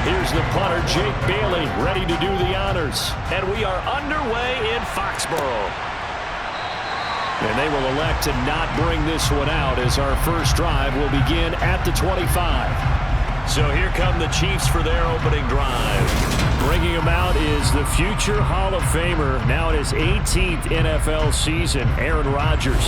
Here's the punter, Jake Bailey, ready to do the honors. And we are underway in Foxborough. And they will elect to not bring this one out as our first drive will begin at the 25. So here come the Chiefs for their opening drive. Bringing him out is the future Hall of Famer, now in his 18th NFL season, Aaron Rodgers.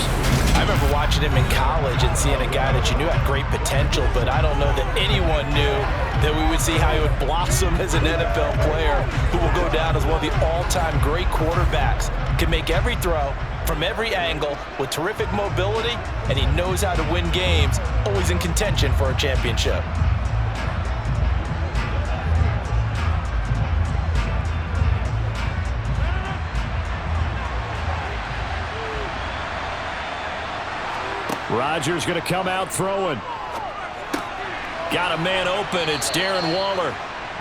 I remember watching him in college and seeing a guy that you knew had great potential, but I don't know that anyone knew that we would see how he would blossom as an NFL player who will go down as one of the all-time great quarterbacks. Can make every throw from every angle with terrific mobility, and he knows how to win games, always in contention for a championship. Rodgers going to come out throwing. Got a man open. It's Darren Waller.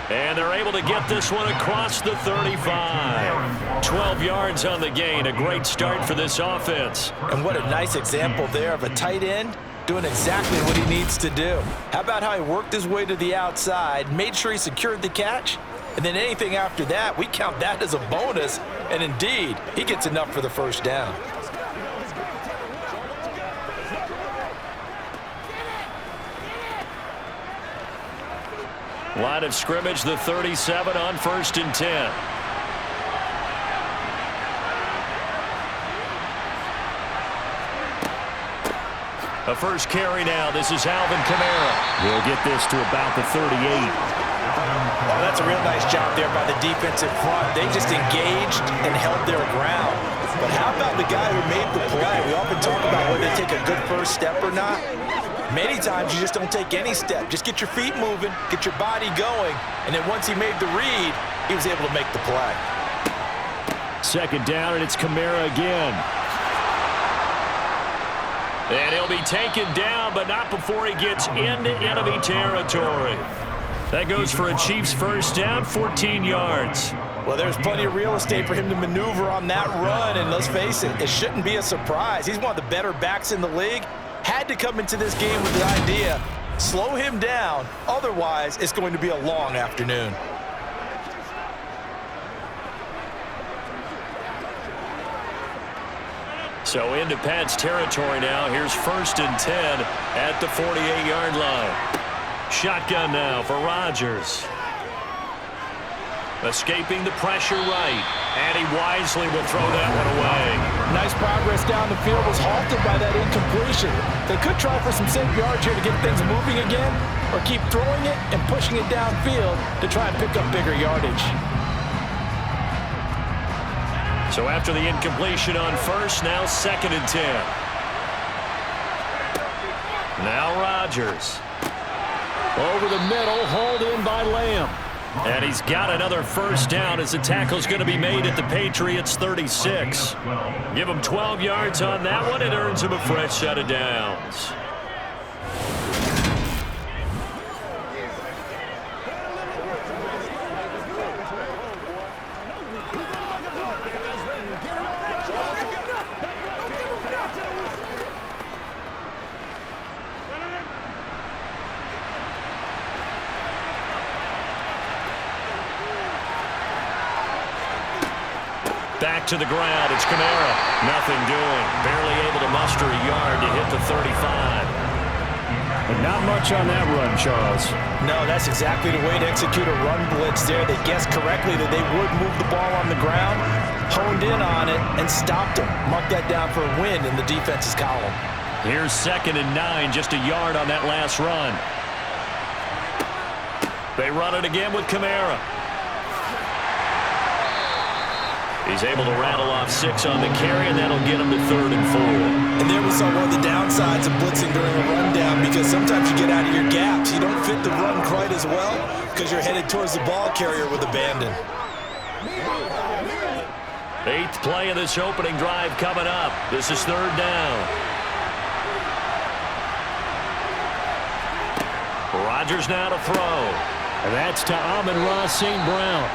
And they're able to get this one across the 35. 12 yards on the gain. A great start for this offense. And what a nice example there of a tight end doing exactly what he needs to do. How about how he worked his way to the outside, made sure he secured the catch, and then anything after that, we count that as a bonus. And indeed, he gets enough for the first down. Line of scrimmage, the 37 on 1st and 10. A first carry now. This is Alvin Kamara. He'll get this to about the 38. Well, that's a real nice job there by the defensive front. They just engaged and held their ground. But how about the guy who made the play? We often talk about whether they take a good first step or not. Many times you just don't take any step. Just get your feet moving, get your body going, and then once he made the read, he was able to make the play. Second down, and it's Kamara again. And he'll be taken down, but not before he gets into enemy territory. That goes for a Chiefs first down, 14 yards. Well, there's plenty of real estate for him to maneuver on that run, and let's face it, it shouldn't be a surprise. He's one of the better backs in the league. Had to come into this game with the idea, slow him down, otherwise it's going to be a long afternoon. So into Pat's territory now. Here's 1st and 10 at the 48-yard line. Shotgun now for Rodgers. Escaping the pressure right. And he wisely will throw that one away. Nice progress down the field, was halted by that incompletion. They could try for some safe yards here to get things moving again, or keep throwing it and pushing it downfield to try and pick up bigger yardage. So after the incompletion on 1st, now 2nd and 10. Now Rodgers. Over the middle, hauled in by Lamb. And he's got another first down as the tackle's going to be made at the Patriots 36. Give him 12 yards on that one. It earns him a fresh set of downs. Back to the ground. It's Kamara. Nothing doing. Barely able to muster a yard to hit the 35. But not much on that run, Charles. No, that's exactly the way to execute a run blitz there. They guessed correctly that they would move the ball on the ground, honed in on it, and stopped them. Mark that down for a win in the defense's column. Here's 2nd and 9, just a yard on that last run. They run it again with Kamara. He's able to rattle off 6 on the carry, and that'll get him to 3rd and 4. And there we saw one of the downsides of blitzing during a rundown, because sometimes you get out of your gaps. You don't fit the run quite as well because you're headed towards the ball carrier with abandon. 8th play of this opening drive coming up. This is 3rd down. Rodgers now to throw. And that's to Amon-Ra St. Brown.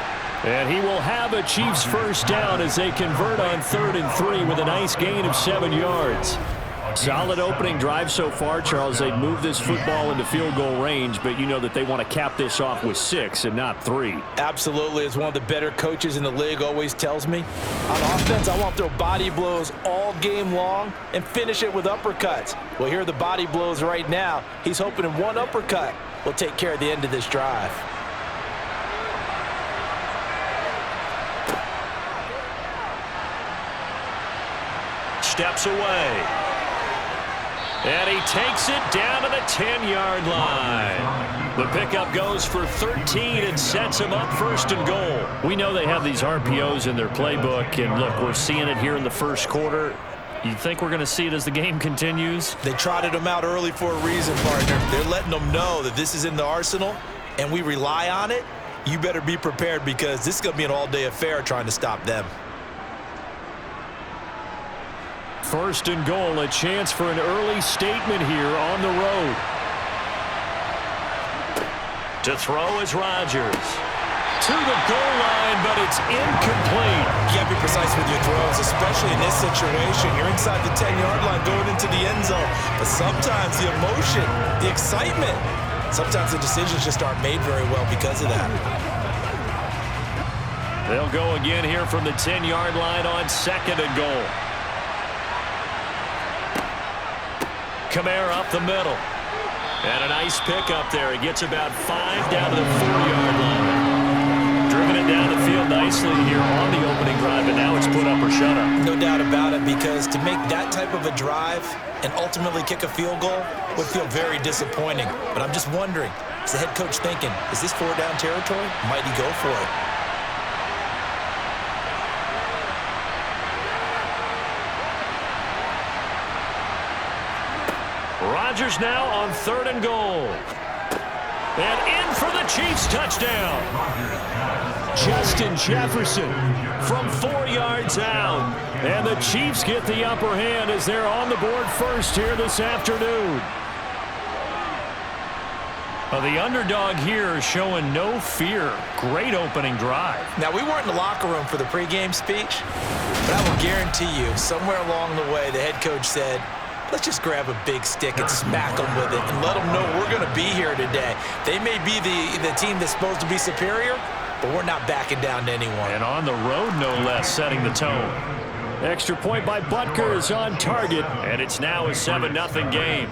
And he will have a Chiefs first down as they convert on 3rd and 3 with a nice gain of 7 yards. Solid opening drive so far, Charles. They've moved this football into field goal range, but you know that they want to cap this off with 6 and not 3. Absolutely. As one of the better coaches in the league always tells me, on offense, I want to throw body blows all game long and finish it with uppercuts. Well, here are the body blows right now. He's hoping in one uppercut will take care of the end of this drive. Steps away. And he takes it down to the 10-yard line. The pickup goes for 13 and sets him up 1st and goal. We know they have these RPOs in their playbook, and look, we're seeing it here in the first quarter. You think we're going to see it as the game continues? They trotted them out early for a reason, partner. They're letting them know that this is in the arsenal, and we rely on it. You better be prepared because this is going to be an all-day affair trying to stop them. 1st and goal, a chance for an early statement here on the road. To throw is Rodgers. To the goal line, but it's incomplete. You got to be precise with your throws, especially in this situation. You're inside the 10-yard line going into the end zone. But sometimes the emotion, the excitement, sometimes the decisions just aren't made very well because of that. They'll go again here from the 10-yard line on 2nd and goal. Kamara up the middle. And a nice pick up there. He gets about 5 down to the 4-yard line. Driven it down the field nicely here on the opening drive, and now it's put up or shut up. No doubt about it, because to make that type of a drive and ultimately kick a field goal would feel very disappointing. But I'm just wondering, is the head coach thinking, is this 4-down territory? Might he go for it? Rodgers now on 3rd and goal. And in for the Chiefs touchdown. Justin Jefferson from 4 yards out. And the Chiefs get the upper hand as they're on the board first here this afternoon. The underdog here showing no fear. Great opening drive. Now, we weren't in the locker room for the pregame speech, but I will guarantee you somewhere along the way the head coach said, let's just grab a big stick and smack them with it and let them know we're going to be here today. They may be the team that's supposed to be superior, but we're not backing down to anyone. And on the road, no less, setting the tone. Extra point by Butker is on target, and it's now a 7-0 game.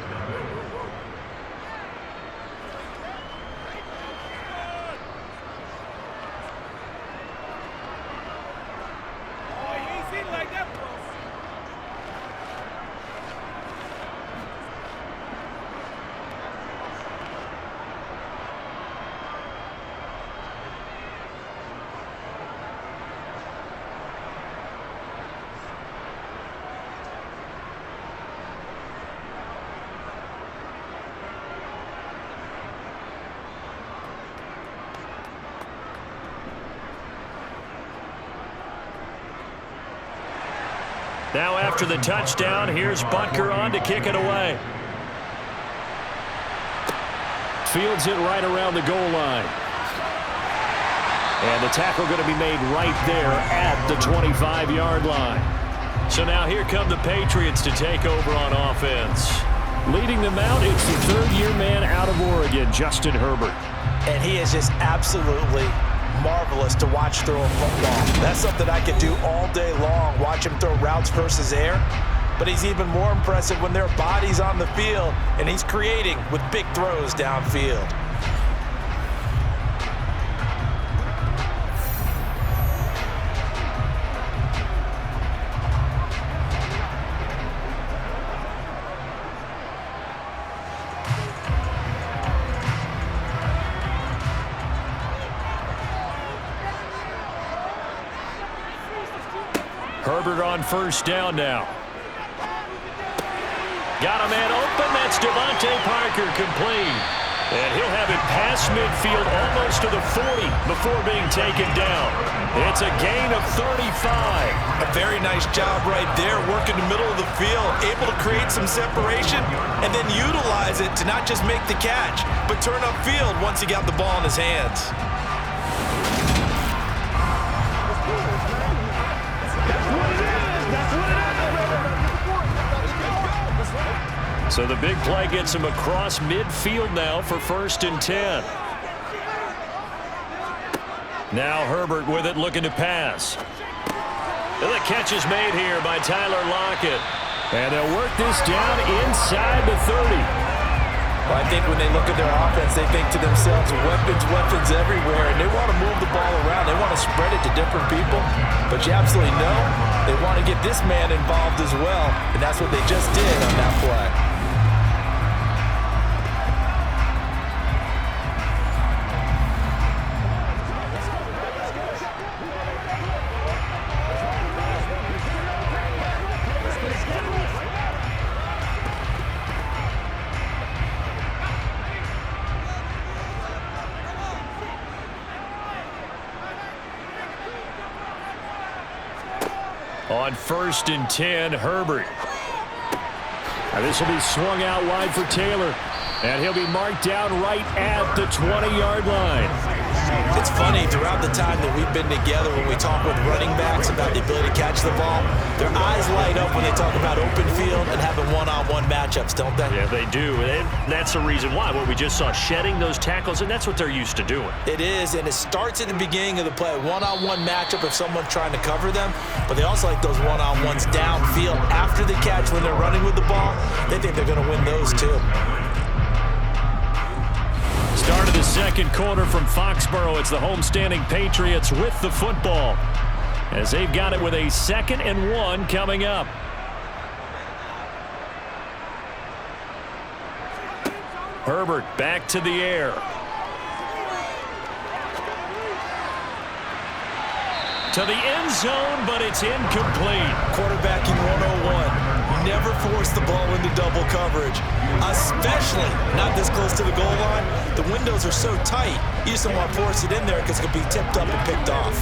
Now after the touchdown, here's Butker on to kick it away. Fields it right around the goal line. And the tackle going to be made right there at the 25-yard line. So now here come the Patriots to take over on offense. Leading them out, it's the 3rd-year man out of Oregon, Justin Herbert. And he is just absolutely marvelous to watch throw a football. That's something I could do all day long, watch him throw routes versus air. But he's even more impressive when there are bodies on the field, and he's creating with big throws downfield. Herbert on 1st down now. Got a man open. That's Devontae Parker, complete. And he'll have it past midfield almost to the 40 before being taken down. It's a gain of 35. A very nice job right there, working the middle of the field, able to create some separation and then utilize it to not just make the catch, but turn upfield once he got the ball in his hands. So the big play gets him across midfield now for 1st and 10. Now Herbert with it, looking to pass. And the catch is made here by Tyler Lockett. And they'll work this down inside the 30. Well, I think when they look at their offense, they think to themselves, weapons everywhere, and they want to move the ball around. They want to spread it to different people, but you absolutely know they want to get this man involved as well, and that's what they just did on that play. On 1st and 10, Herbert. Now this will be swung out wide for Taylor. And he'll be marked down right at the 20-yard line. It's funny, throughout the time that we've been together, when we talk with running backs about the ability to catch the ball, their eyes light up when they talk about open field and having one-on-one matchups, don't they? Yeah, they do. And that's the reason why. What we just saw, shedding those tackles, and that's what they're used to doing. It is, and it starts at the beginning of the play. One-on-one matchup if someone's trying to cover them, but they also like those one-on-ones downfield after the catch when they're running with the ball. They think they're going to win those too. Start of the second quarter from Foxborough. It's the homestanding Patriots with the football, as they've got it with a 2nd and 1 coming up. Herbert back to the air. To the end zone, but it's incomplete. Quarterbacking 101. Never force the ball into double coverage, especially not this close to the goal line. The windows are so tight, you just don't want to force it in there because it could be tipped up and picked off.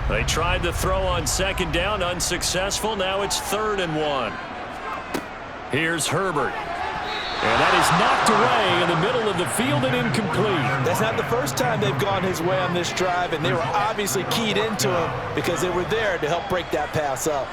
They tried to throw on 2nd down, unsuccessful. Now it's 3rd and 1. Here's Herbert. And that is knocked away in the middle of the field and incomplete. That's not the first time they've gone his way on this drive, and they were obviously keyed into him because they were there to help break that pass up.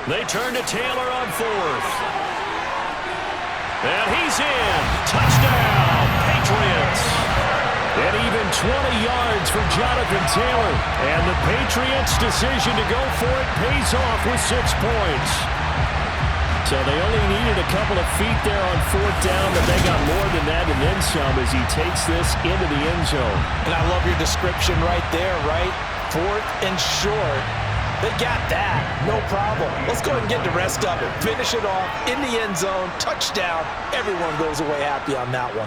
They turn to Taylor on 4th. And he's in. Touchdown, Patriots. And even 20 yards for Jonathan Taylor. And the Patriots' decision to go for it pays off with 6 points. So they only needed a couple of feet there on 4th down, but they got more than that and then some as he takes this into the end zone. And I love your description right there, right? 4th and short. They got that. No problem. Let's go ahead and get the rest of it. Finish it off in the end zone. Touchdown. Everyone goes away happy on that one.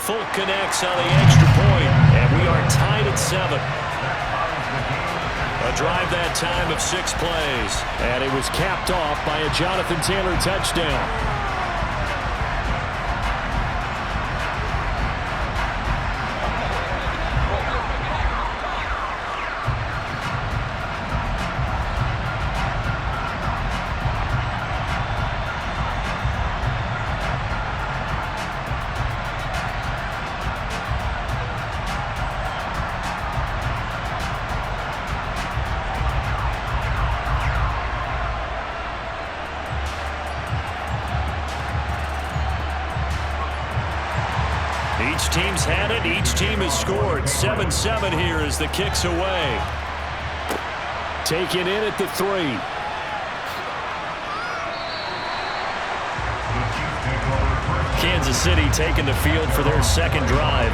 Full connects on the extra point, and we are tied at 7. A drive that time of 6 plays. And it was capped off by a Jonathan Taylor touchdown. Each team's had it. Each team has scored. 7-7 here as the kick's away. Taken in at the 3. Kansas City taking the field for their 2nd drive.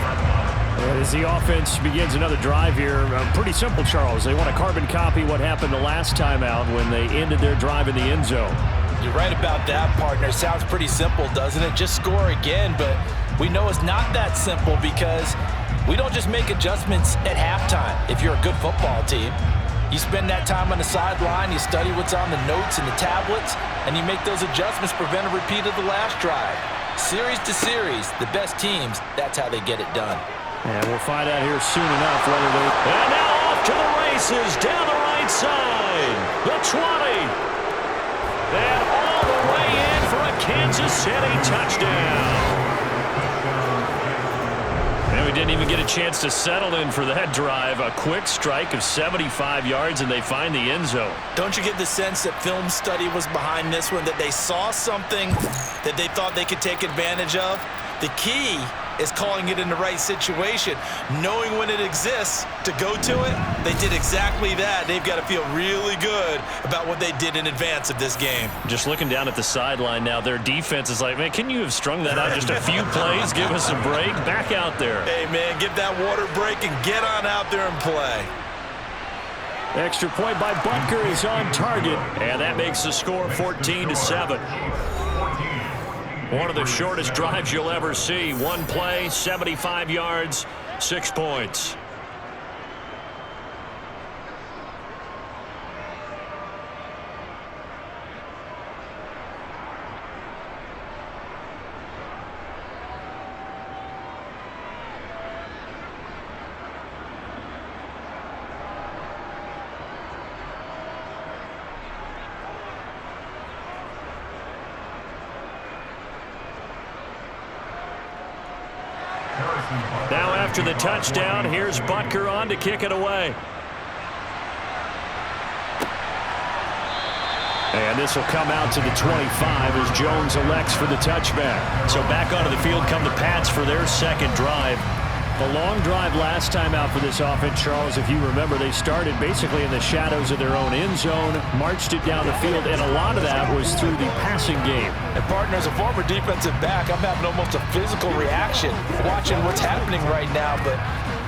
And as the offense begins another drive here, pretty simple, Charles. They want to carbon copy what happened the last time out when they ended their drive in the end zone. You're right about that, partner. Sounds pretty simple, doesn't it? Just score again, but we know it's not that simple because we don't just make adjustments at halftime. If you're a good football team, you spend that time on the sideline, you study what's on the notes and the tablets, and you make those adjustments, prevent a repeat of the last drive. Series to series, the best teams, that's how they get it done. And we'll find out here soon enough whether they... And now off to the races, down the right side, the 20. And all the way in for a Kansas City touchdown. And we didn't even get a chance to settle in for that drive. A quick strike of 75 yards, and they find the end zone. Don't you get the sense that film study was behind this one, that they saw something that they thought they could take advantage of? The key is calling it in the right situation, knowing when it exists to go to it. They did exactly that. They've got to feel really good about what they did in advance of this game. Just looking down at the sideline now, their defense is like, man, can you have strung that out just a few plays? Give us a break. Back out there. Hey, man, give that water break and get on out there and play. Extra point by Butker is on target, and that makes the score 14-7. One of the shortest drives you'll ever see. One play, 75 yards, 6 points. Now after the touchdown, here's Butker on to kick it away. And this will come out to the 25 as Jones elects for the touchback. So back onto the field come the Pats for their second drive. The long drive last time out for this offense, Charles, if you remember, they started basically in the shadows of their own end zone, marched it down the field, and a lot of that was through the passing game. And partner, as a former defensive back, I'm having almost a physical reaction watching what's happening right now. But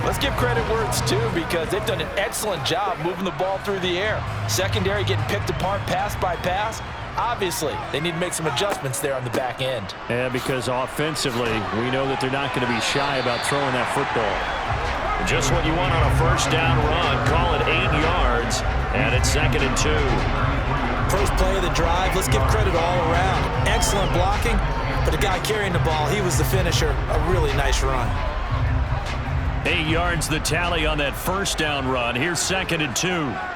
let's give credit where it's due, because they've done an excellent job moving the ball through the air. Secondary getting picked apart pass by pass. Obviously, they need to make some adjustments there on the back end. Yeah, because offensively, we know that they're not going to be shy about throwing that football. Just what you want on a first down run. Call it 8 yards, and it's 2nd and 2. First play of the drive, let's give credit all around. Excellent blocking, but the guy carrying the ball, he was the finisher. A really nice run. 8 yards the tally on that first down run. Here's 2nd and 2.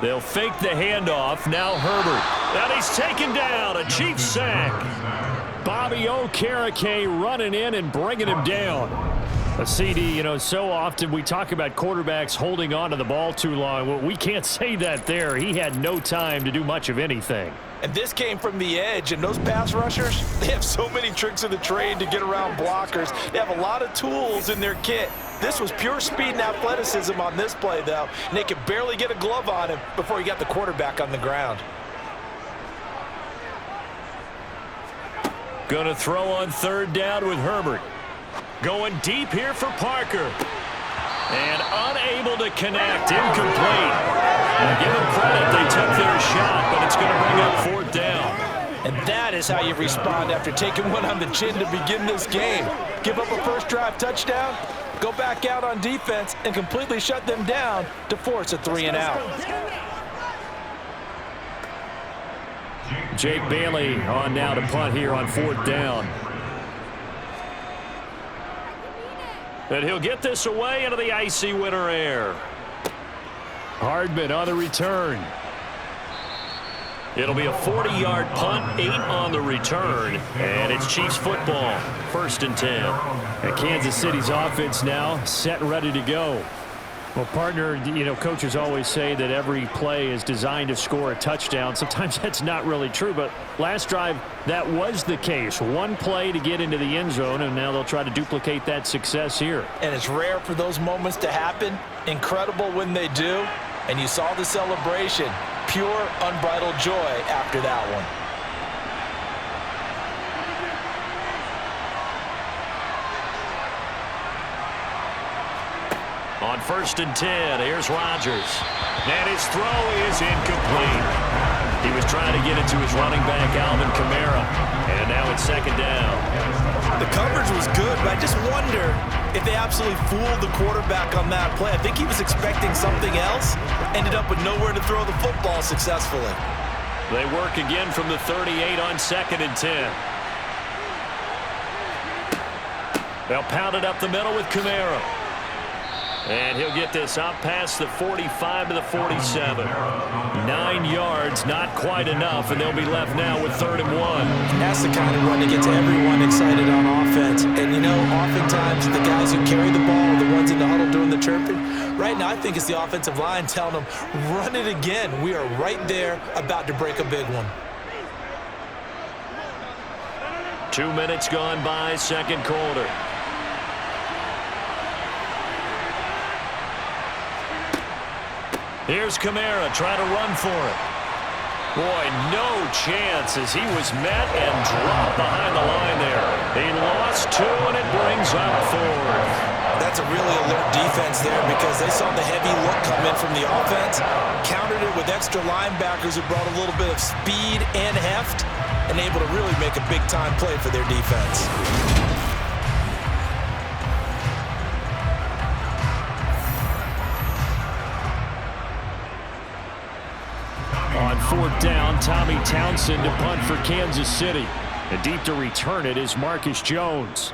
They'll fake the handoff. Now Herbert. And he's taken down. A Chiefs sack. Bobby Okereke running in and bringing him down. A CD, you know, so often we talk about quarterbacks holding on to the ball too long. Well, we can't say that there. He had no time to do much of anything. And this came from the edge, and those pass rushers, they have so many tricks of the trade to get around blockers. They have a lot of tools in their kit. This was pure speed and athleticism on this play, though, and they could barely get a glove on him before he got the quarterback on the ground. Going to throw on 3rd down with Herbert. Going deep here for Parker. And unable to connect. Incomplete. Now give them credit. They took their shot, but it's going to bring up 4th down. And that is how you respond after taking one on the chin to begin this game. Give up a first drive touchdown, go back out on defense, and completely shut them down to force a 3-and-out. Jake Bailey on now to punt here on 4th down. And he'll get this away into the icy winter air. Hardman on the return. It'll be a 40-yard punt, 8 on the return, and it's Chiefs football, 1st and 10. And Kansas City's offense now set and ready to go. Well, partner, you know, coaches always say that every play is designed to score a touchdown. Sometimes that's not really true, but last drive, that was the case. One play to get into the end zone, and now they'll try to duplicate that success here. And it's rare for those moments to happen. Incredible when they do. And you saw the celebration. Pure, unbridled joy after that one. On 1st and 10, here's Rodgers. And his throw is incomplete. He was trying to get it to his running back, Alvin Kamara. And now it's 2nd down. The coverage was good, but I just wonder if they absolutely fooled the quarterback on that play. I think he was expecting something else. Ended up with nowhere to throw the football successfully. They work again from the 38 on 2nd and 10. They'll pound it up the middle with Kamara. And he'll get this up past the 45 to the 47. 9 yards, not quite enough, and they'll be left now with 3rd and 1. That's the kind of run that gets everyone excited on offense. And, you know, oftentimes the guys who carry the ball are the ones in the huddle doing the chirping. Right now, I think it's the offensive line telling them, run it again. We are right there about to break a big one. 2 minutes gone by, 2nd quarter. Here's Kamara trying to run for it. Boy, no chance as he was met and dropped behind the line there. He lost 2, and it brings up 4th. That's a really alert defense there because they saw the heavy look come in from the offense, countered it with extra linebackers who brought a little bit of speed and heft, and able to really make a big-time play for their defense. On 4th down, Tommy Townsend to punt for Kansas City. And deep to return it is Marcus Jones.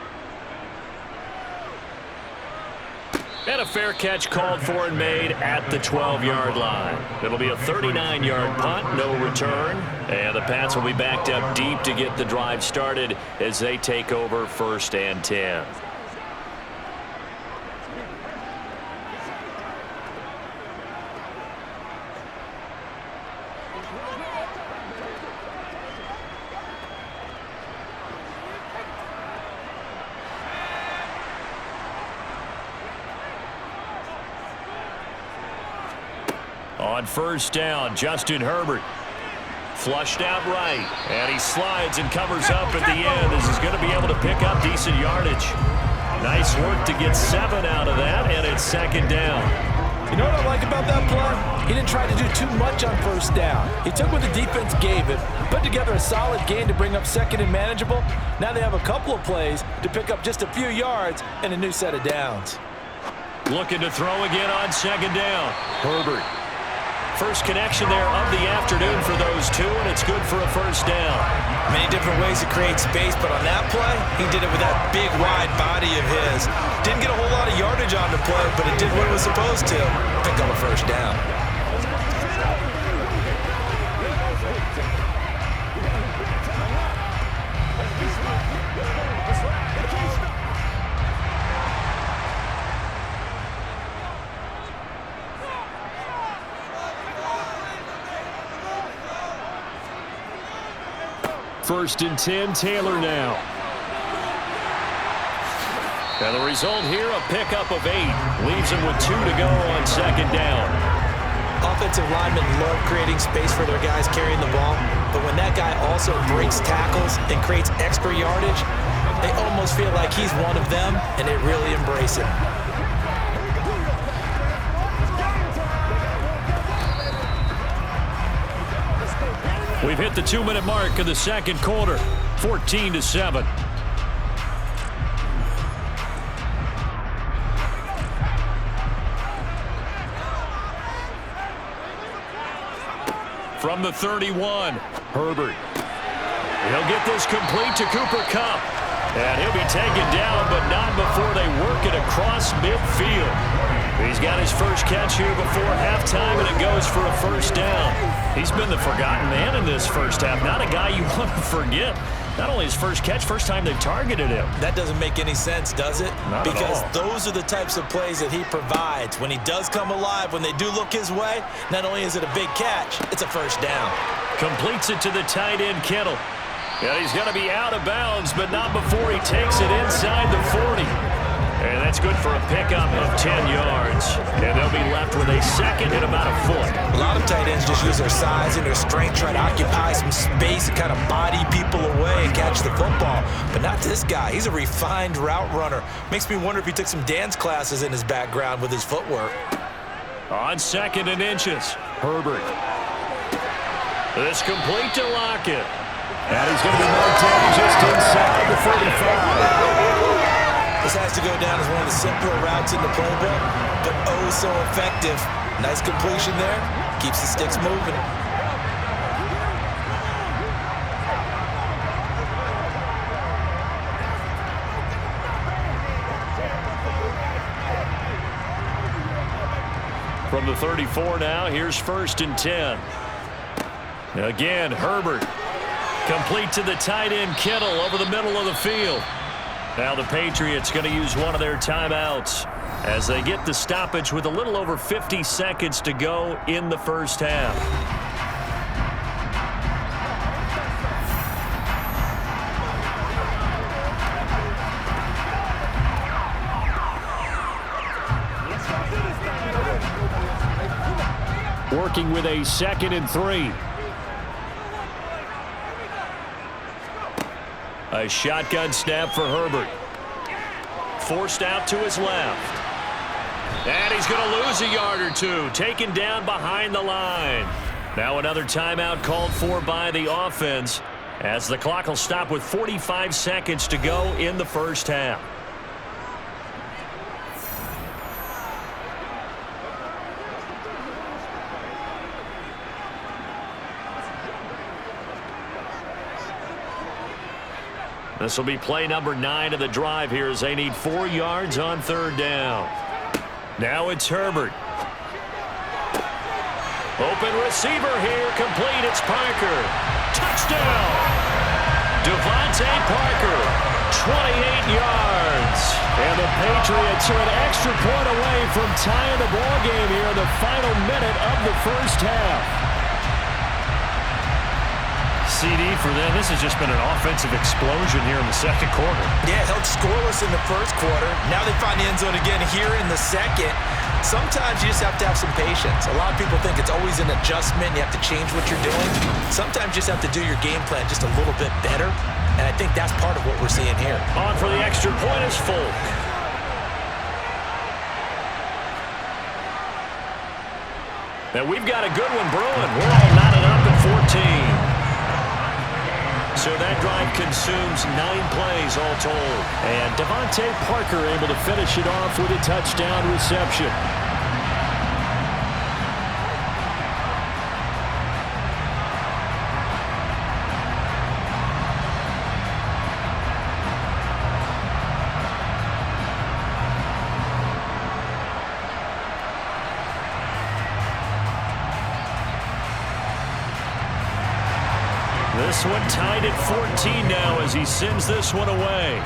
And a fair catch called for and made at the 12-yard line. It'll be a 39-yard punt, no return. And the Pats will be backed up deep to get the drive started as they take over 1st and 10. On 1st down, Justin Herbert. Flushed out right. And he slides and covers up at the end as he's going to be able to pick up decent yardage. Nice work to get 7 out of that, and it's 2nd down. You know what I like about that play? He didn't try to do too much on 1st down. He took what the defense gave him, put together a solid gain to bring up 2nd and manageable. Now they have a couple of plays to pick up just a few yards and a new set of downs. Looking to throw again on 2nd down. Herbert. First connection there of the afternoon for those two, and it's good for a 1st down. Many different ways to create space, but on that play, he did it with that big, wide body of his. Didn't get a whole lot of yardage on the play, but it did what it was supposed to. Pick up a 1st down. First and 10, Taylor now. And the result here, a pickup of 8. Leaves him with 2 to go on 2nd down. Offensive linemen love creating space for their guys carrying the ball, but when that guy also breaks tackles and creates extra yardage, they almost feel like he's one of them, and they really embrace it. We've hit the 2-minute mark of the 2nd quarter, 14-7. From the 31, Herbert. He'll get this complete to Cooper Kupp. And he'll be taken down, but not before they work it across midfield. He's got his first catch here before halftime, and it goes for a 1st down. He's been the forgotten man in this first half. Not a guy you want to forget. Not only his first catch, first time they've targeted him. That doesn't make any sense, does it? Not because at all. Those are the types of plays that he provides. When he does come alive, when they do look his way, not only is it a big catch, it's a 1st down. Completes it to the tight end, Kittle. Yeah, he's going to be out of bounds, but not before he takes it inside the 40. And that's good for a pickup of 10 yards. And they'll be left with a 2nd and about a foot. A lot of tight ends just use their size and their strength, try to occupy some space and kind of body people away and catch the football. But not this guy. He's a refined route runner. Makes me wonder if he took some dance classes in his background with his footwork. On 2nd and inches, Herbert. This complete to Lockett. And he's going to be marked down just inside the 35. This has to go down as one of the simpler routes in the playbook, but oh so effective. Nice completion there. Keeps the sticks moving. From the 34 now, here's 1st and 10. Again, Herbert. Complete to the tight end, Kittle, over the middle of the field. Now the Patriots going to use one of their timeouts as they get the stoppage with a little over 50 seconds to go in the first half. Working with a 2nd and 3. A shotgun snap for Herbert. Forced out to his left. And he's going to lose a yard or two. Taken down behind the line. Now another timeout called for by the offense as the clock will stop with 45 seconds to go in the first half. This will be play number 9 of the drive here as they need 4 yards on 3rd down. Now it's Herbert. Open receiver here, complete. It's Parker. Touchdown! Devontae Parker, 28 yards. And the Patriots are an extra point away from tying the ball game here in the final minute of the first half. CD for them, this has just been an offensive explosion here in the second quarter. Yeah, held scoreless in the first quarter. Now they find the end zone again here in the second. Sometimes you just have to have some patience. A lot of people think it's always an adjustment. You have to change what you're doing. Sometimes you just have to do your game plan just a little bit better. And I think that's part of what we're seeing here. On for the extra point is Folk. And we've got a good one brewing. We're all knotted up at 14. So that drive consumes 9 plays all told. And Devontae Parker able to finish it off with a touchdown reception. This one tied at 14 now as he sends this one away.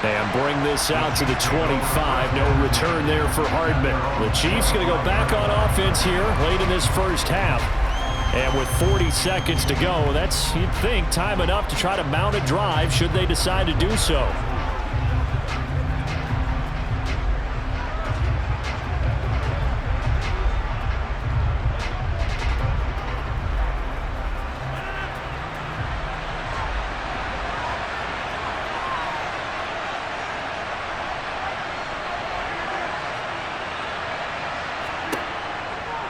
And bring this out to the 25. No return there for Hardman. The Chiefs going to go back on offense here late in this first half. And with 40 seconds to go, that's, you'd think, time enough to try to mount a drive should they decide to do so.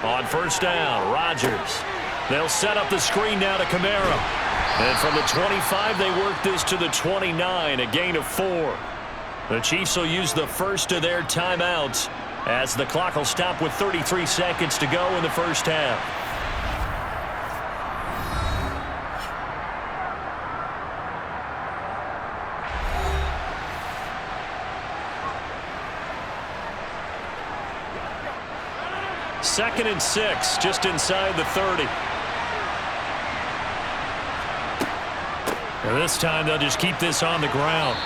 On first down, Rodgers. They'll set up the screen now to Kamara. And from the 25, they work this to the 29, a gain of 4. The Chiefs will use the first of their timeouts as the clock will stop with 33 seconds to go in the first half. Second and 6, just inside the 30. And this time they'll just keep this on the ground.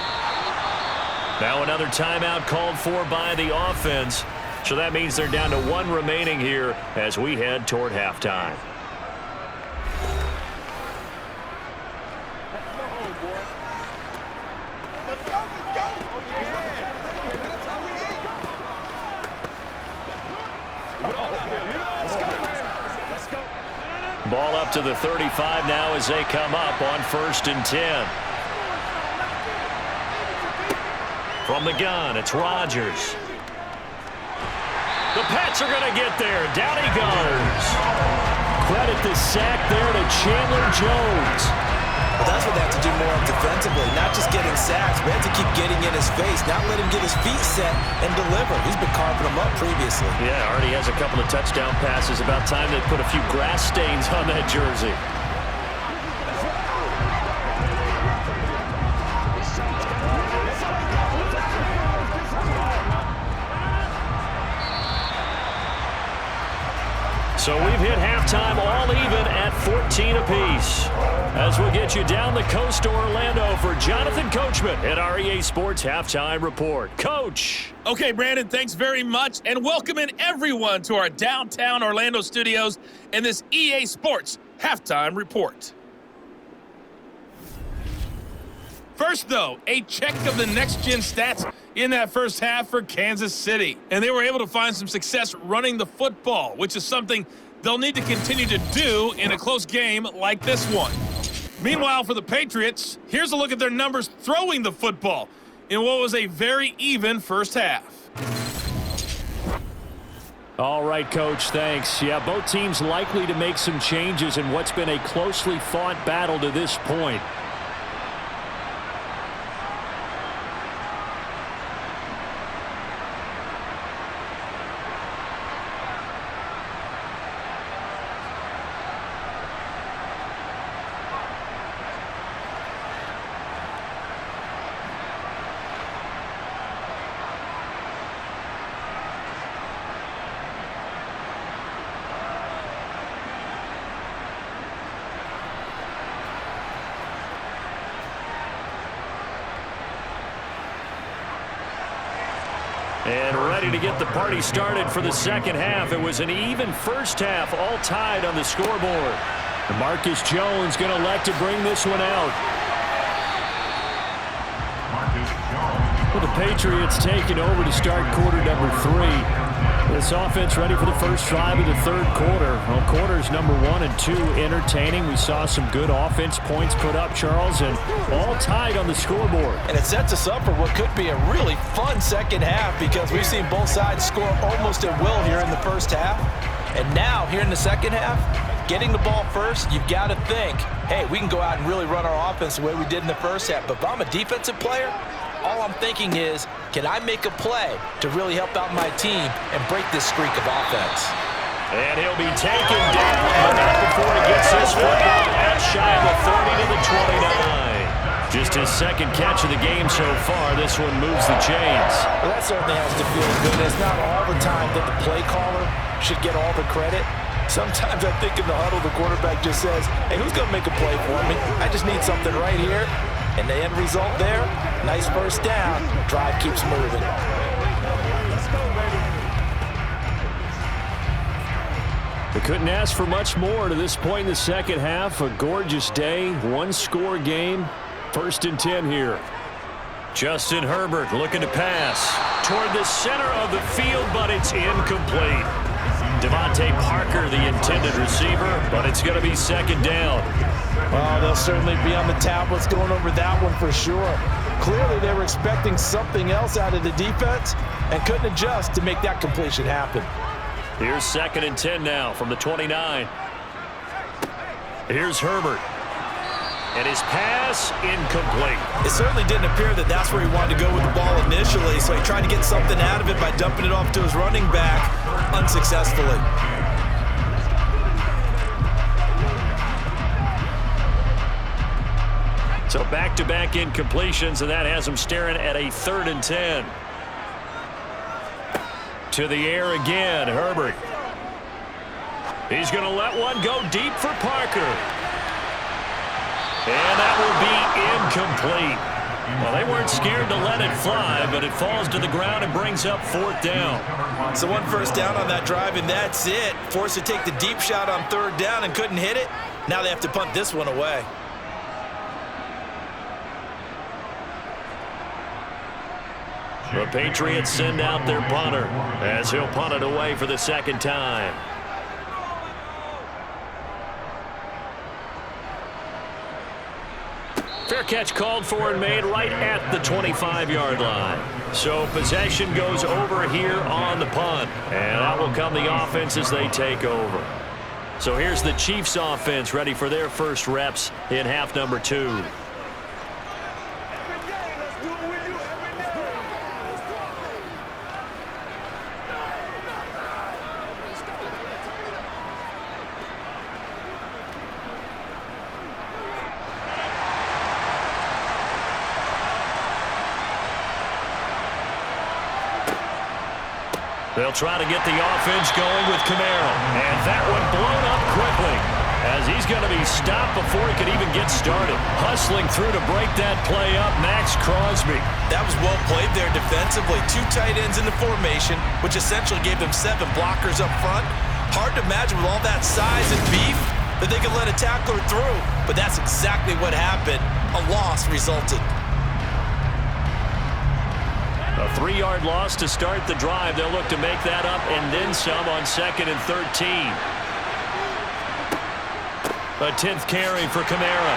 Now another timeout called for by the offense. So that means they're down to 1 remaining here as we head toward halftime. Ball up to the 35 now as they come up on 1st and 10. From the gun, it's Rodgers. The Pats are going to get there. Down he goes. Credit the sack there to Chandler Jones. Well, that's what they have to do more of defensively, not just getting sacks, but have to keep getting in his face, not let him get his feet set and deliver. He's been carving them up previously. Yeah, already has a couple of touchdown passes. About time they put a few grass stains on that jersey. So we've hit halftime all even at 14 apiece. As we'll get you down the coast to Orlando for Jonathan Coachman at our EA Sports Halftime Report. Coach. Okay, Brandon, thanks very much, and welcome in everyone to our downtown Orlando studios and this EA Sports Halftime Report. First, though, a check of the next-gen stats in that first half for Kansas City. And they were able to find some success running the football, which is something they'll need to continue to do in a close game like this one. Meanwhile, for the Patriots, here's a look at their numbers throwing the football in what was a very even first half. All right, Coach, thanks. Yeah, both teams likely to make some changes in what's been a closely fought battle to this point. And ready to get the party started for the second half. It was an even first half, all tied on the scoreboard. And Marcus Jones going to elect to bring this one out. Well, the Patriots taking over to start quarter number 3. This offense ready for the first drive of the third quarter. Well, quarters number 1 and 2 entertaining. We saw some good offense points put up, Charles, and all tied on the scoreboard. And it sets us up for what could be a really fun second half because we've seen both sides score almost at will here in the first half. And now, here in the second half, getting the ball first, you've got to think, hey, we can go out and really run our offense the way we did in the first half. But if I'm a defensive player, all I'm thinking is, can I make a play to really help out my team and break this streak of offense? And he'll be taken down, but not before he gets his football out shy of the 30 to the 29. Just his second catch of the game so far. This one moves the chains. Well, that certainly has to feel good. It's not all the time that the play caller should get all the credit. Sometimes I think in the huddle, the quarterback just says, hey, who's going to make a play for me? I just need something right here. And the end result there, nice first down. Drive keeps moving. They couldn't ask for much more to this point in the second half. A gorgeous day, one-score game. 1st and 10 here. Justin Herbert looking to pass toward the center of the field, but it's incomplete. Devontae Parker, the intended receiver, but it's going to be second down. Oh, they'll certainly be on the tablets going over that one for sure. Clearly, they were expecting something else out of the defense and couldn't adjust to make that completion happen. Here's 2nd and 10 now from the 29. Here's Herbert. And his pass incomplete. It certainly didn't appear that that's where he wanted to go with the ball initially, so he tried to get something out of it by dumping it off to his running back unsuccessfully. So back-to-back incompletions, and that has him staring at a 3rd and 10. To the air again, Herbert. He's going to let one go deep for Parker. And that will be incomplete. Well, they weren't scared to let it fly, but it falls to the ground and brings up 4th down. So 1 first down on that drive, and that's it. Forced to take the deep shot on 3rd down and couldn't hit it. Now they have to punt this one away. The Patriots send out their punter as he'll punt it away for the 2nd time. Fair catch called for and made right at the 25-yard line. So possession goes over here on the punt. And out will come the offense as they take over. So here's the Chiefs offense ready for their first reps in half number 2. They'll try to get the offense going with Camaro. And that one blown up quickly as he's going to be stopped before he could even get started. Hustling through to break that play up, Max Crosby. That was well played there defensively. 2 tight ends in the formation, which essentially gave them 7 blockers up front. Hard to imagine with all that size and beef that they could let a tackler through. But that's exactly what happened. A loss resulted. A 3-yard loss to start the drive. They'll look to make that up and then some on 2nd and 13. A 10th carry for Kamara.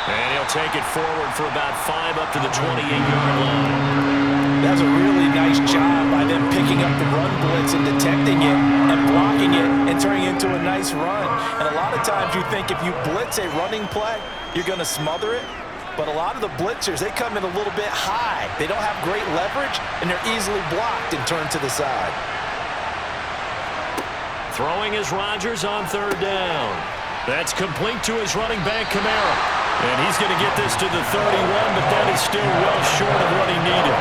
And he'll take it forward for about 5 up to the 28-yard line. That's a really nice job by them picking up the run blitz and detecting it and blocking it and turning it into a nice run. And a lot of times you think if you blitz a running play, you're going to smother it. But a lot of the blitzers, they come in a little bit high. They don't have great leverage, and they're easily blocked and turned to the side. Throwing is Rodgers on 3rd down. That's complete to his running back, Kamara. And he's going to get this to the 31, but that is still well short of what he needed.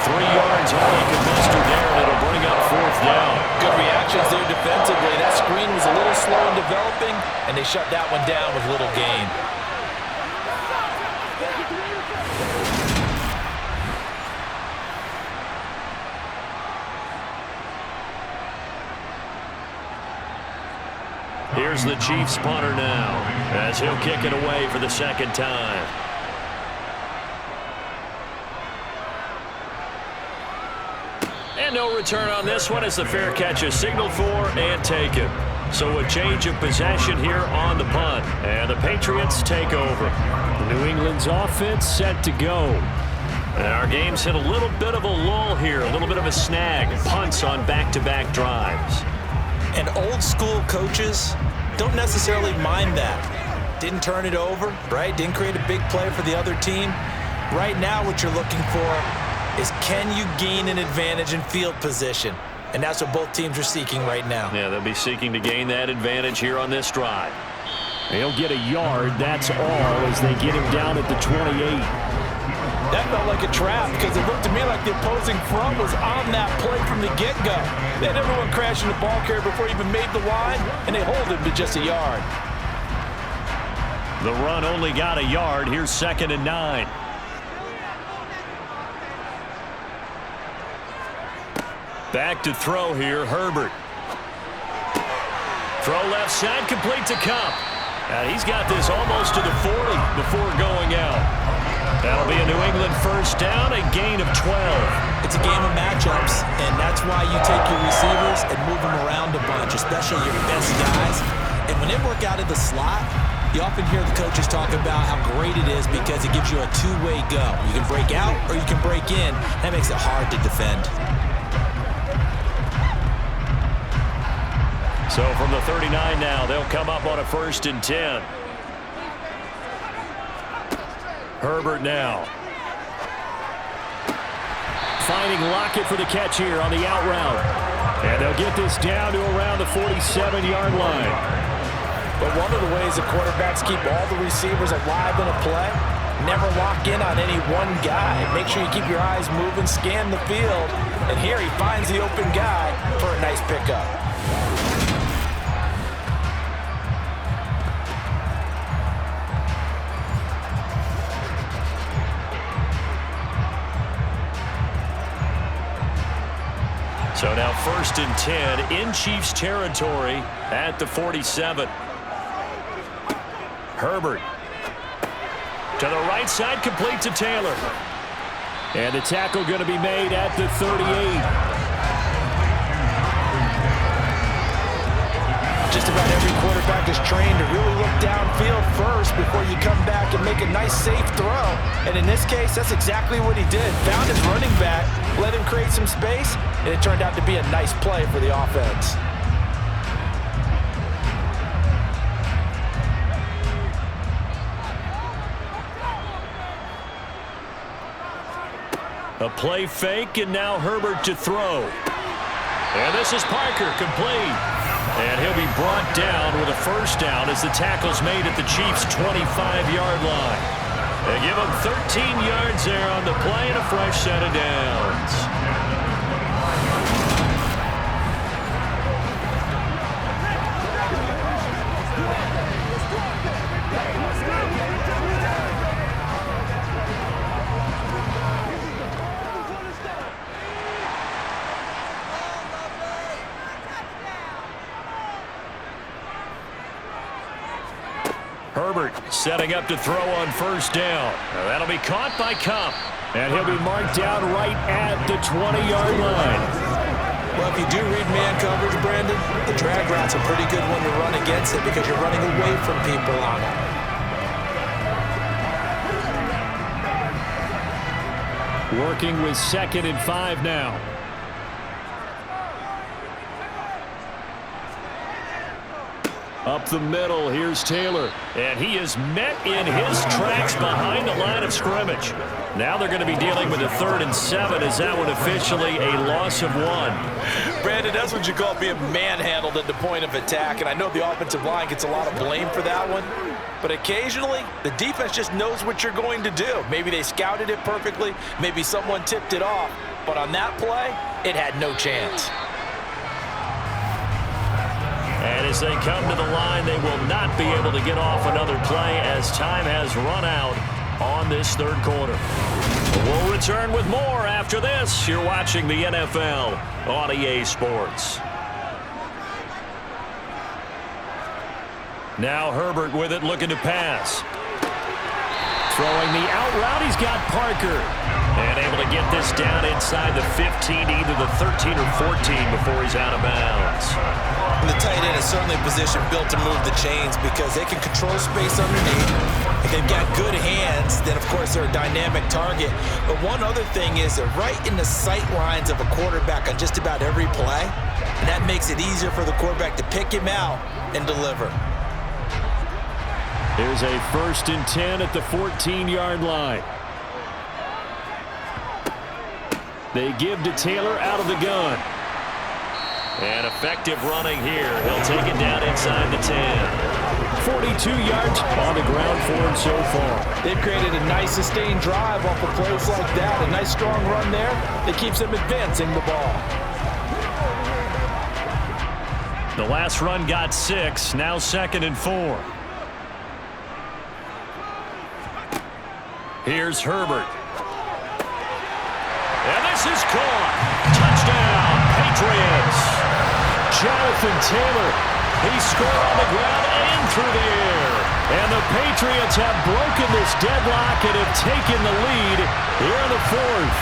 3 yards all he could muster there, and it'll bring up 4th down. Good reactions there defensively. That screen was a little slow in developing, and they shut that one down with little gain. Here's the Chiefs punter now as he'll kick it away for the 2nd time. And no return on this one as the fair catch is signaled for and taken. So a change of possession here on the punt. And the Patriots take over. New England's offense set to go. And our game's hit a little bit of a lull here, a little bit of a snag. Punts on back-to-back drives. And old school coaches don't necessarily mind that. Didn't turn it over, right? Didn't create a big play for the other team. Right now what you're looking for is can you gain an advantage in field position? And that's what both teams are seeking right now. Yeah, they'll be seeking to gain that advantage here on this drive. He'll get a yard, that's all, as they get him down at the 28. That felt like a trap because it looked to me like the opposing front was on that play from the get-go. They had everyone crashing the ball carrier before he even made the line, and they hold him to just a yard. The run only got a yard. Here's 2nd and 9. Back to throw here, Herbert. Throw left side, complete to Cup. And he's got this almost to the 40 before going out. That'll be a New England 1st down, a gain of 12. It's a game of matchups, and that's why you take your receivers and move them around a bunch, especially your best guys. And when they work out of the slot, you often hear the coaches talk about how great it is because it gives you a 2-way go. You can break out or you can break in. That makes it hard to defend. So from the 39 now, they'll come up on a 1st and 10. Herbert now. Finding Lockett for the catch here on the out route. And they'll get this down to around the 47-yard line. But one of the ways that quarterbacks keep all the receivers alive in a play, never lock in on any one guy. Make sure you keep your eyes moving, scan the field. And here he finds the open guy for a nice pickup. So now 1st and 10 in Chiefs territory at the 47. Herbert to the right side, complete to Taylor. And the tackle going to be made at the 38. Just about every quarterback is trained to really look downfield first before you come back and make a nice safe throw. And in this case, that's exactly what he did. Found his running back, let him create some space, and it turned out to be a nice play for the offense. A play fake, and now Herbert to throw. And this is Parker, complete. And he'll be brought down with a 1st down as the tackle's made at the Chiefs' 25-yard line. They give him 13 yards there on the play and a fresh set of downs. Setting up to throw on first down. That'll be caught by Cup. And he'll be marked down right at the 20-yard line. Well, if you do read man coverage, Brandon, the drag route's a pretty good one to run against it because you're running away from people on it. Working with 2nd and 5 now. Up the middle, here's Taylor. And he is met in his tracks behind the line of scrimmage. Now they're going to be dealing with a 3rd and 7. Is that one officially a loss of 1? Brandon, that's what you call being manhandled at the point of attack. And I know the offensive line gets a lot of blame for that one. But occasionally, the defense just knows what you're going to do. Maybe they scouted it perfectly. Maybe someone tipped it off. But on that play, it had no chance. And as they come to the line, they will not be able to get off another play as time has run out on this 3rd quarter. We'll return with more after this. You're watching the NFL on EA Sports. Now Herbert with it, looking to pass. Throwing the out route, he's got Parker. And able to get this down inside the 15, either the 13 or 14 before he's out of bounds. And the tight end is certainly a position built to move the chains because they can control space underneath. If they've got good hands, then of course they're a dynamic target. But one other thing is they're right in the sight lines of a quarterback on just about every play. And that makes it easier for the quarterback to pick him out and deliver. Here's a 1st and 10 at the 14-yard line. They give to Taylor out of the gun. And effective running here. He'll take it down inside the 10. 42 yards on the ground for him so far. They've created a nice sustained drive off of plays like that. A nice strong run there that keeps them advancing the ball. The last run got 6. Now 2nd and 4. Here's Herbert. And this is caught. Touchdown, Patriots. Jonathan Taylor. He scored on the ground and through the air. And the Patriots have broken this deadlock and have taken the lead here in the 4th.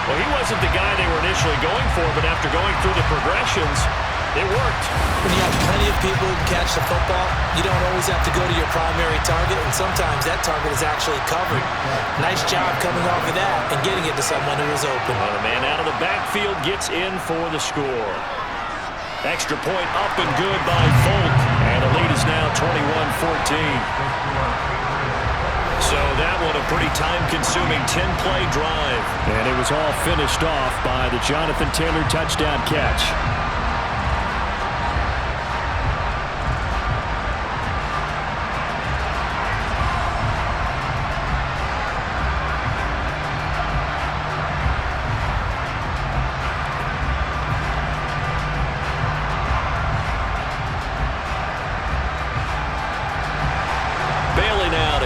Well, he wasn't the guy they were initially going for, but after going through the progressions, it worked. When you have plenty of people who can catch the football, you don't always have to go to your primary target, and sometimes that target is actually covered. Nice job coming off of that and getting it to someone who is open. Well, the man out of the backfield gets in for the score. Extra point up and good by Folk, and the lead is now 21-14. So that one a pretty time-consuming 10-play drive. And it was all finished off by the Jonathan Taylor touchdown catch.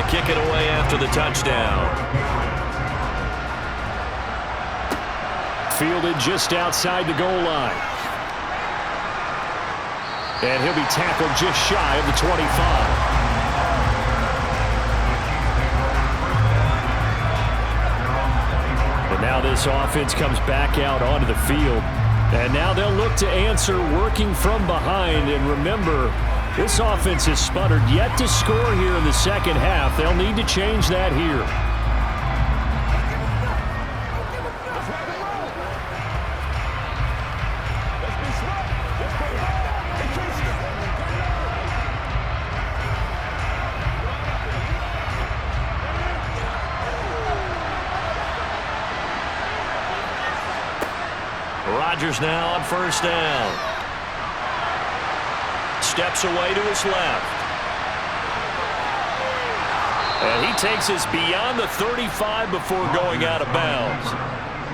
Kick it away after the touchdown. Fielded just outside the goal line. And he'll be tackled just shy of the 25. And now this offense comes back out onto the field. And now they'll look to answer working from behind. And remember, this offense has sputtered yet to score here in the 2nd half. They'll need to change that here. Rodgers now on 1st down. Steps away to his left. And he takes us beyond the 35 before going out of bounds.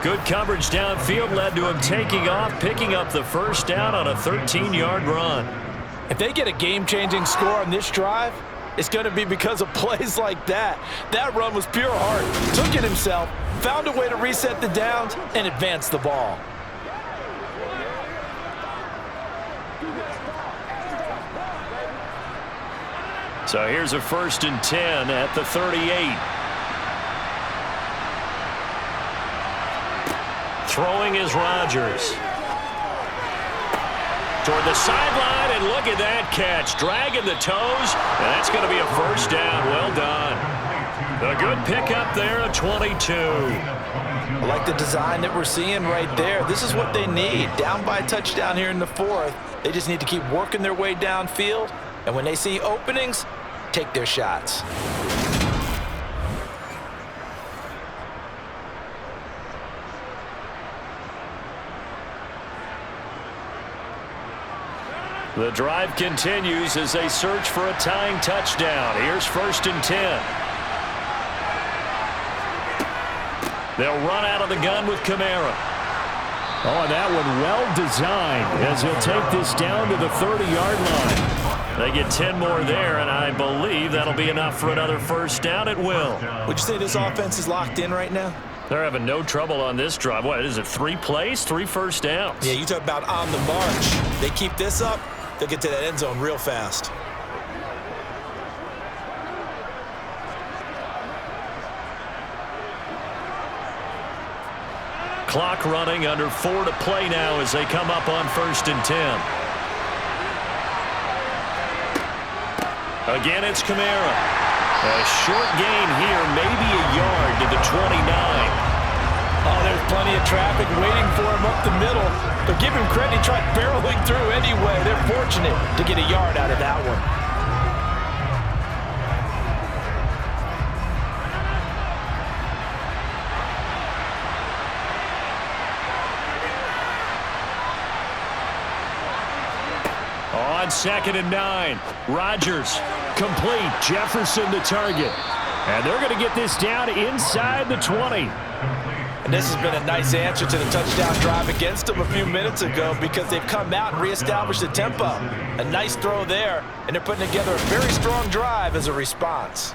Good coverage downfield led to him taking off, picking up the 1st down on a 13-yard run. If they get a game-changing score on this drive, it's going to be because of plays like that. That run was pure heart. Took it himself, found a way to reset the downs, and advance the ball. So here's a 1st and 10 at the 38. Throwing is Rodgers. Toward the sideline, and look at that catch. Dragging the toes, and that's going to be a 1st down. Well done. A good pickup there at 22. I like the design that we're seeing right there. This is what they need. Down by a touchdown here in the 4th. They just need to keep working their way downfield, and when they see openings, take their shots. The drive continues as they search for a tying touchdown. Here's 1st and 10. They'll run out of the gun with Kamara. Oh, and that one well designed as he'll take this down to the 30-yard line. They get 10 more there, and I believe that'll be enough for another 1st down at will. Would you say this offense is locked in right now? They're having no trouble on this drive. What is it, 3 plays, 3 1st downs? Yeah, you talk about on the march. They keep this up, they'll get to that end zone real fast. Clock running, under 4 to play now as they come up on 1st and 10. Again, it's Kamara. A short gain here, maybe a yard to the 29. Oh, there's plenty of traffic waiting for him up the middle. But give him credit, he tried barreling through anyway. They're fortunate to get a yard out of that one. On 2nd and 9, Rodgers complete. Jefferson the target. And they're going to get this down inside the 20. And this has been a nice answer to the touchdown drive against them a few minutes ago because they've come out and reestablished the tempo. A nice throw there, and they're putting together a very strong drive as a response.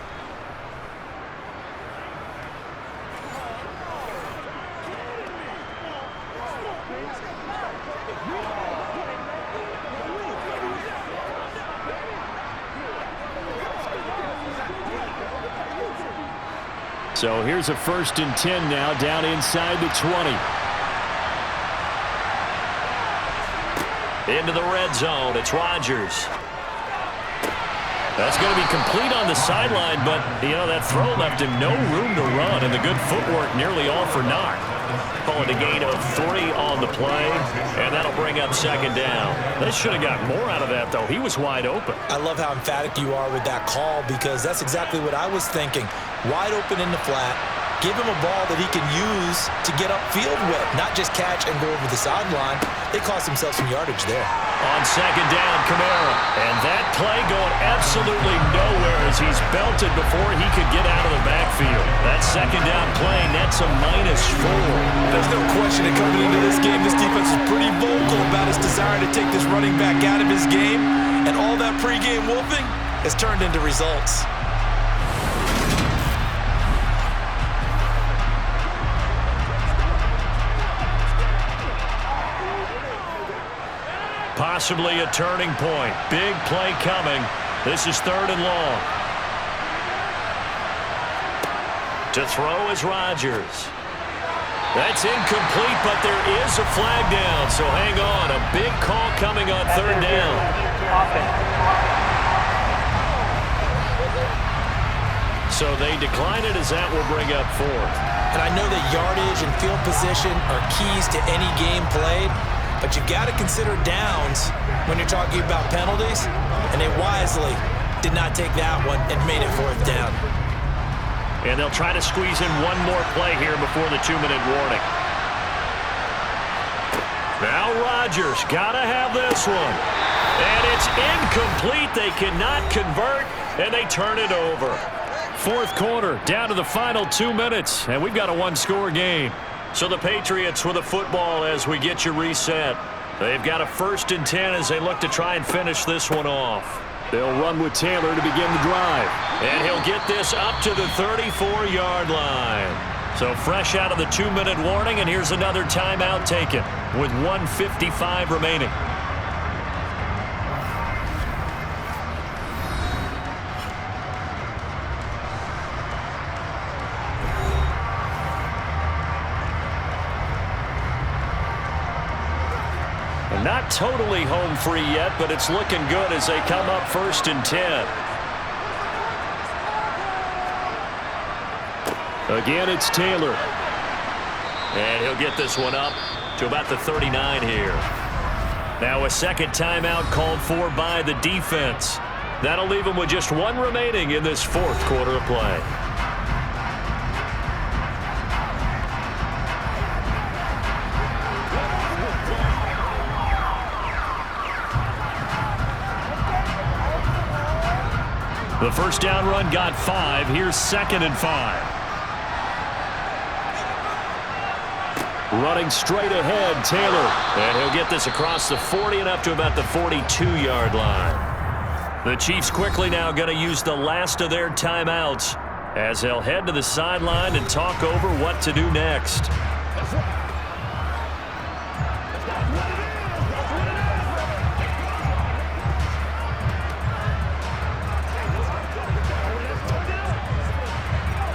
So here's a 1st and 10 now down inside the 20. Into the red zone, it's Rodgers. That's going to be complete on the sideline, but, you know, that throw left him no room to run, and the good footwork nearly all for naught. Calling a gain of 3 on the play, and that'll bring up 2nd down. They should have got more out of that, though. He was wide open. I love how emphatic you are with that call because that's exactly what I was thinking. Wide open in the flat. Give him a ball that he can use to get upfield with, not just catch and go over the sideline. They cost themselves some yardage there. On 2nd down, Kamara. And that play going absolutely nowhere as he's belted before he could get out of the backfield. That 2nd down play nets a -4. There's no question that coming into this game, this defense is pretty vocal about its desire to take this running back out of his game. And all that pregame wolfing has turned into results. Possibly a turning point. Big play coming. This is 3rd and long. To throw is Rodgers. That's incomplete, but there is a flag down, so hang on. A big call coming on 3rd down. So they decline it as that will bring up 4th. And I know that yardage and field position are keys to any game played, but you got to consider downs when you're talking about penalties, and they wisely did not take that one and made it 4th down. And they'll try to squeeze in one more play here before the 2-minute warning. Now Rodgers got to have this one. And it's incomplete. They cannot convert, and they turn it over. 4th quarter, down to the final 2 minutes, and we've got a 1-score game. So the Patriots with the football as we get you reset. They've got a 1st and 10 as they look to try and finish this one off. They'll run with Taylor to begin the drive. And he'll get this up to the 34-yard line. So fresh out of the 2-minute warning, and here's another timeout taken with 1:55 remaining. Not totally home free yet, but it's looking good as they come up 1st and 10. Again, it's Taylor. And he'll get this one up to about the 39 here. Now a second timeout called for by the defense. That'll leave them with just one remaining in this 4th quarter of play. The first down run got 5. Here's 2nd and 5. Running straight ahead, Taylor. And he'll get this across the 40 and up to about the 42-yard line. The Chiefs quickly now going to use the last of their timeouts as they'll head to the sideline and talk over what to do next.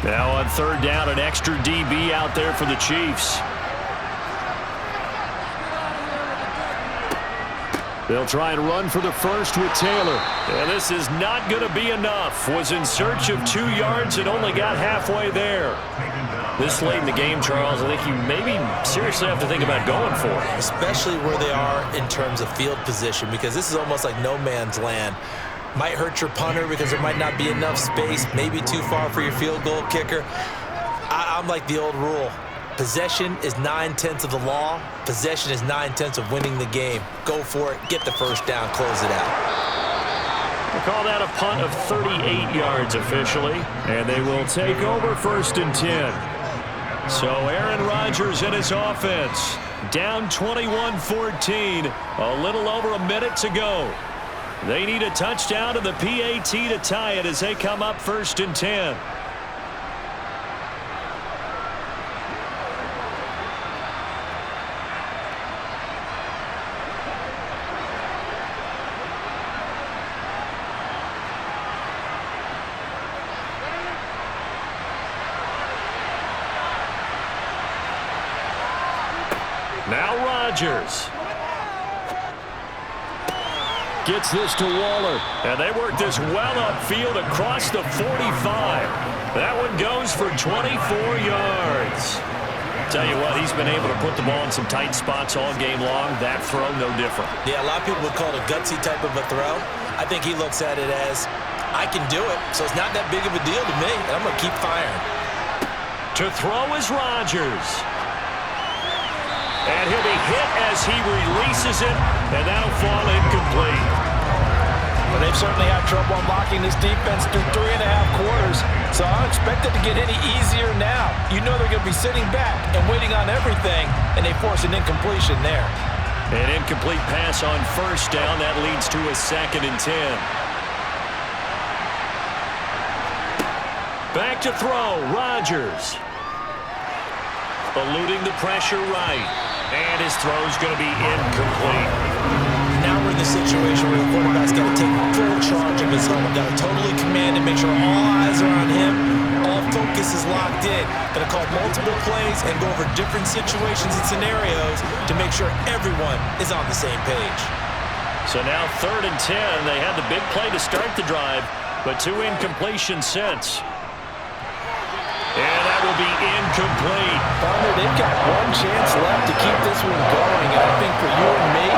Now on 3rd down, an extra DB out there for the Chiefs. They'll try and run for the first with Taylor. And this is not going to be enough. Was in search of 2 yards and only got halfway there. This late in the game, Charles, I think you maybe seriously have to think about going for it. Especially where they are in terms of field position, because this is almost like no man's land. Might hurt your punter because there might not be enough space, maybe too far for your field goal kicker. I'm like the old rule. Possession is 9/10 of the law. Possession is 9/10 of winning the game. Go for it. Get the first down. Close it out. We'll call that a punt of 38 yards officially. And they will take over 1st and 10. So Aaron Rodgers and his offense down 21-14. A little over a minute to go. They need a touchdown to the PAT to tie it as they come up 1st and 10. Now Rodgers gets this to Waller, and they work this well upfield across the 45. That one goes for 24 yards. Tell you what, he's been able to put the ball in some tight spots all game long. That throw, no different. Yeah, a lot of people would call it a gutsy type of a throw. I think he looks at it as, I can do it, so it's not that big of a deal to me, and I'm going to keep firing. To throw is Rodgers. And he'll be hit as he releases it, and that'll fall incomplete. Well, they've certainly had trouble unlocking this defense through 3.5 quarters, so I don't expect it to get any easier now. You know they're going to be sitting back and waiting on everything, and they force an incompletion there. An incomplete pass on 1st down. That leads to a 2nd and 10. Back to throw, Rodgers. Eluding the pressure right. And his throw's going to be incomplete. Now we're in the situation where the quarterback's got to take full charge of his helmet. Got to totally command and make sure all eyes are on him. All focus is locked in. Got to call multiple plays and go over different situations and scenarios to make sure everyone is on the same page. So now 3rd and 10. They had the big play to start the drive, but 2 incompletions since. And that will be incomplete. Partner, they've got one chance left to keep this one going. And I think for you and me,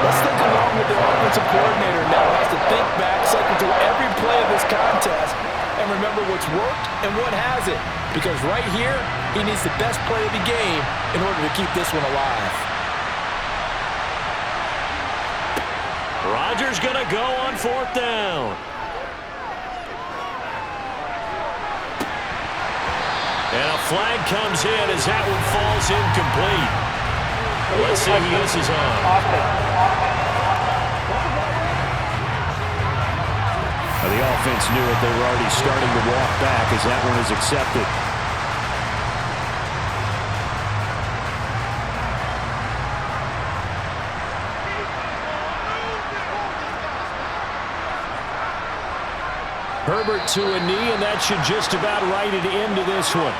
let's think along with the offensive coordinator now. Has to think back, cycle through every play of this contest, and remember what's worked and what hasn't. Because right here, he needs the best play of the game in order to keep this one alive. Rodgers going to go on 4th down. And a flag comes in as that one falls incomplete. Let's see who this is on. The offense knew it. They were already starting to walk back as that one is accepted. Herbert to a knee, and that should just about write it into this one.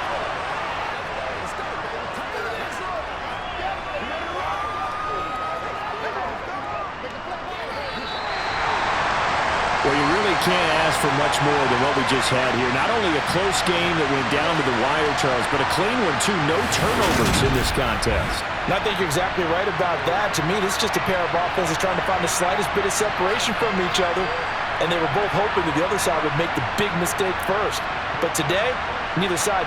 you can't ask for much more than what we just had here. Not only a close game that went down to the wire, Charles, but a clean one, too. No turnovers in this contest. And I think you're exactly right about that. To me, this is just a pair of offenses trying to find the slightest bit of separation from each other, and they were both hoping that the other side would make the big mistake first. But today, neither side